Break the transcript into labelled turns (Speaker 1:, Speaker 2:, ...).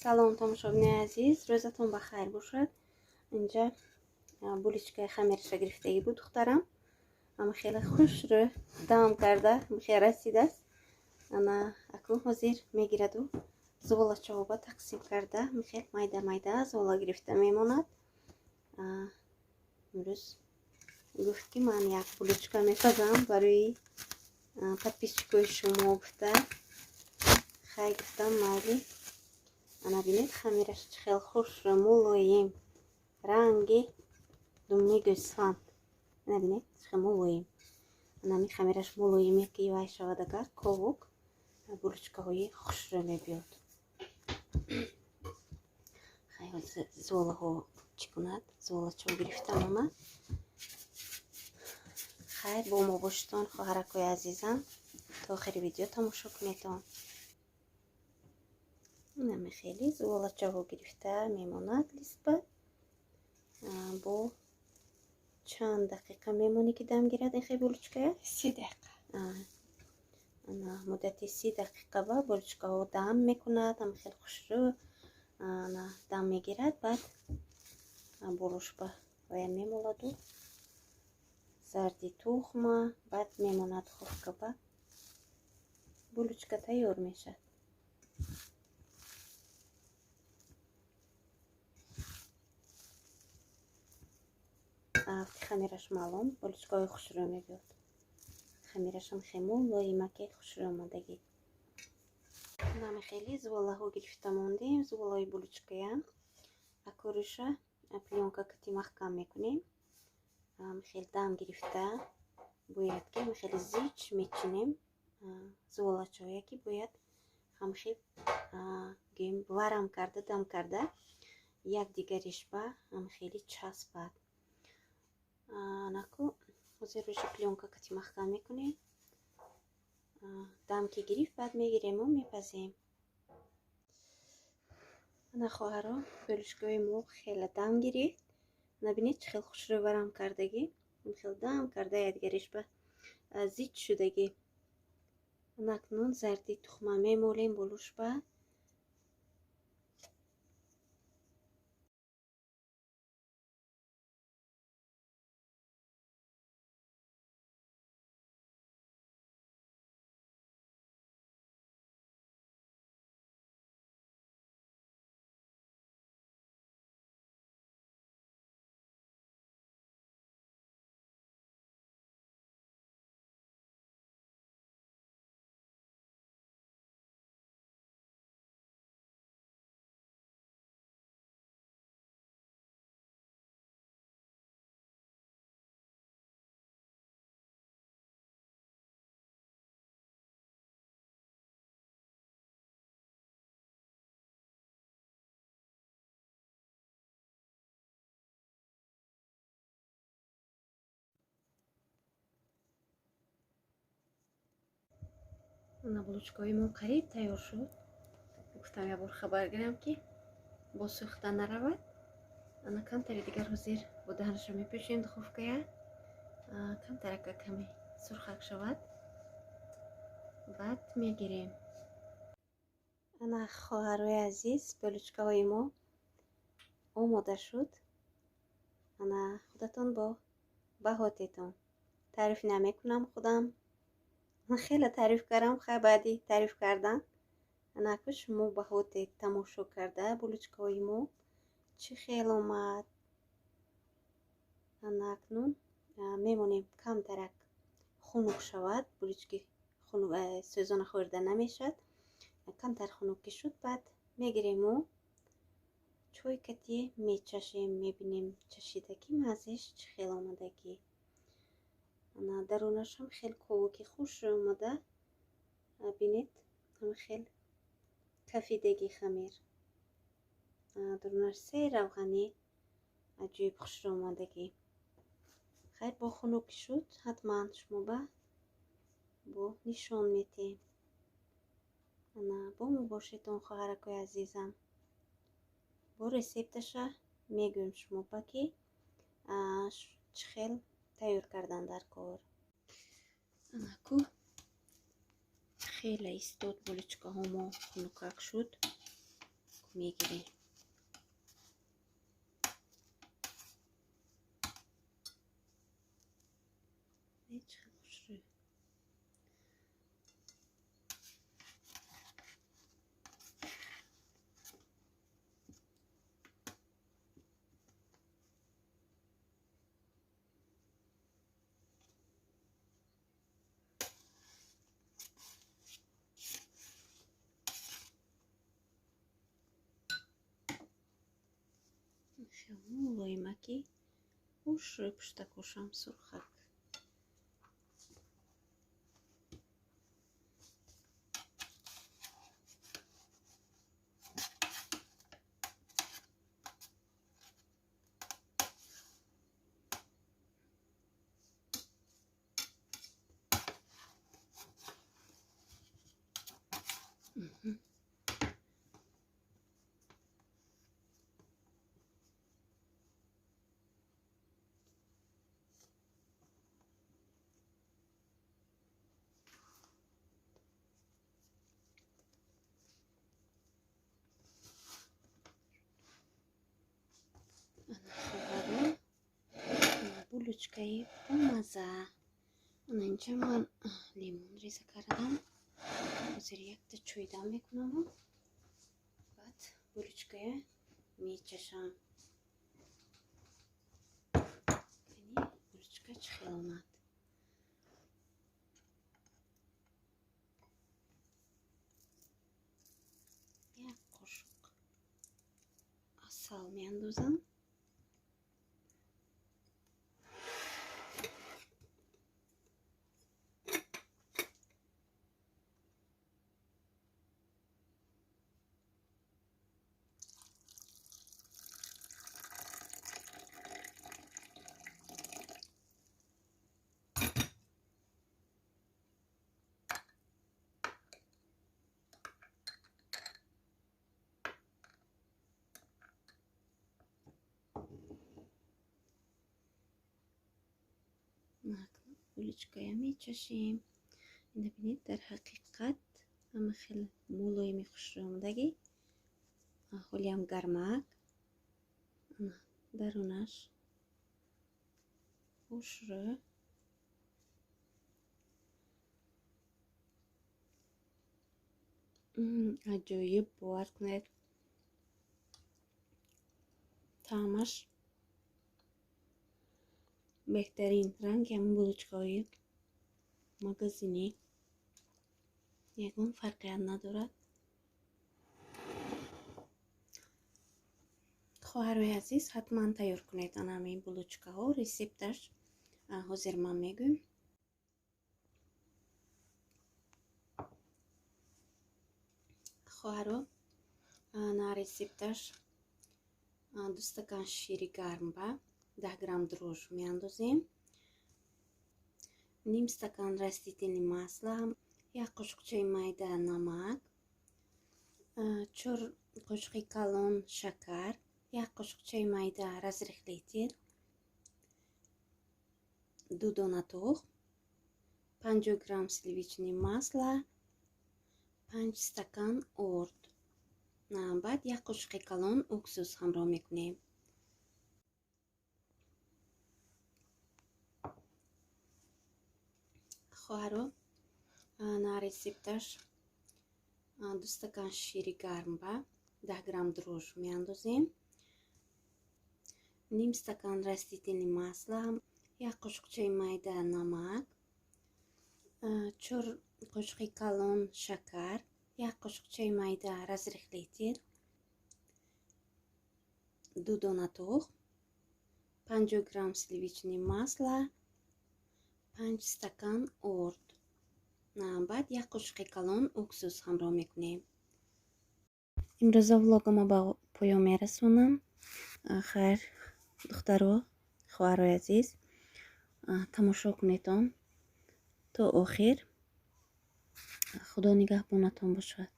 Speaker 1: салом тамошобинои азиз, рӯзатон ба хайр бошад. инҷа буличкаи хамирша гирифтагӣ буд духтарам. ама хеле хушрӯ дам карда хеле расидааст. ана аку ҳозир мегираду зуволачаҳоба тақсим карда хеле майда майда зувола гирифта мемонад. имрӯз гуфт ки ман як буличка месозам барои подписчикои шумо гуфта. хай гуфтам майли. ана бинед хамираш чӣ хел хушрӯ мулоим, ранги думни гӯсфанд. ана бинед чӣ хел мулоим. ана ми хамираш мулоиме ки вай шавад агар ковук буличкаҳои хушрӯ мебиёд. хай ҳозир зуволаҳо чӣ кунад? Зуволачаҳо гирифтам омад. хайр бо мо бошитон хоҳаракои азизам. то охири видео тамошо кунедон. наме хеле зуволачаҳо гирифта мемонад листба. бо чанд дақиқа мемонӣ ки дам гирад ин хел буличкая?
Speaker 2: 30 дақиқа.
Speaker 1: ана муддати 30 дақиқа ба буличкаҳо дам мекунад. ама хеле хушрӯ ана дам мегирад. баъд бурушба вая мемоладу зарди тухма баъд мемонад хуркаба. буличка тайёр мешад. хамираш маълум буличкаҳои хушрӯ мебиёд. хамирашам хеле мулоимаки хушрӯ омадагӣ. наме хеле зуволаҳо гирифта мондем. зуволаҳои буличкаям акуруша плёнка кати маҳкам мекунем. хеле дам гирифта бояд ки хеле зич мечинем. зуволачаҳое ки бояд ҳамхел гӯем варам карда дам карда якдигаришба ҳамхеле часпад. анаку ҳозир рӯша плёнка кати маҳкам мекунем. дам ки гирифт баъд мегирему мепазем. ана хоҳаро буличкаҳои мо хеле дам гирифт. набинед чӣ хел хушрӯ варам кардагӣ. хеле дам карда якдигаришба зич шудагӣ. ана акнун зарди тухма мемолем болушба. ана буличкаҳои мо қариб тайёр шуд. гуфтам як бор хабар гирам ки бо сӯхта наравад. ана камтаре дигар ҳозир бо даҳнаша мепӯшем духовкая. камтарака каме сурхак шавад. баъд мегирем. ана хоҳарои азиз буличкаҳои мо омода шуд. ана худатон бо баҳотетон. таъриф намекунам худам. хеле таъриф кардам. хай баъди таъриф кардан ана аку шумо баҳотед тамошо карда буличкаҳои мо чӣ хел омад. ана акнун мемонем камтарак хунук шавад. булички сӯзона хӯрда намешад. камтар хунук ки шуд баъд мегирему чойкати мечашем. мебинем чашидагӣ маззаш чӣ хел омадагӣ. ана дарунашам хеле ковуки хушрӯ омада. бинед хел кафидагӣ хамир. дарунаш се равғанӣ аҷоиб хушрӯ омадагӣ. хайр бо хунук шуд ҳатман шумо бо нишон метем. ана бо мо бошедон хоҳаракои азизам. бо ресепташа мегӯям шумо ба ки чӣ хел тайёр кардан дар кор. анаку хеле истод буличкаҳомо хунукак шуд. мегирем. چقدر خوشروه. Лоймаки уж пштакушам сурхак. Булочкаи бомаза. Инҷа ман лимон реза кардам. ҳозир якта чой дам мекунам. баъд булочкая мечашам. булочка чӣ хел омад. як қошуқ асал меандозам. булочкая мечашем. Инда бинед, дар ҳақиқат ҳама хел мулоими хушромадаги ҳолиам гармак. дарунаш хушрӯ. аҷоиб, бовар кунед, таъмаш беҳтарин. ранги ҳамин булочкаҳои магазинӣ ягон фарқият надорад. хоҳарои азиз, ҳатман тайёр кунед ҳамин булочкаҳо. рецепташ ҳозир ман мегӯям. хоҳаро, рецепташ 2 стакан шири гармба, 10 грамм дрожж меандозем, ним стакан растительни масла, 1 қошуқ чай майда намак, 4 қошуқи калон шакар, 1 қошуқ чай майда разрихлитель, 2 дона тухм, 50 грамм сливичное масло, 5 стакан орд. баъд 1 қошуқи калон уксус ҳамроҳ мекунем. хоҳаро, рецепташ 2 стакан шири гармба, 10 грамм дрожж меандозем, ним стакан растительни масла, 1 қошуқ чай майда намак, 4 қошуқи калон шакар, 1 қошуқ чай майда разрихлитель, 2 дона тухм, 50 грамм сливичное масло, 5 стакан орд. баъд 1 қошуқи калон уксус ҳамроҳ мекунем. имрӯза влогама ба поён мерасонам. хайр, духтаро, хоҳарои азиз, тамошо кунедон то охир. худо нигаҳбонатон бошад.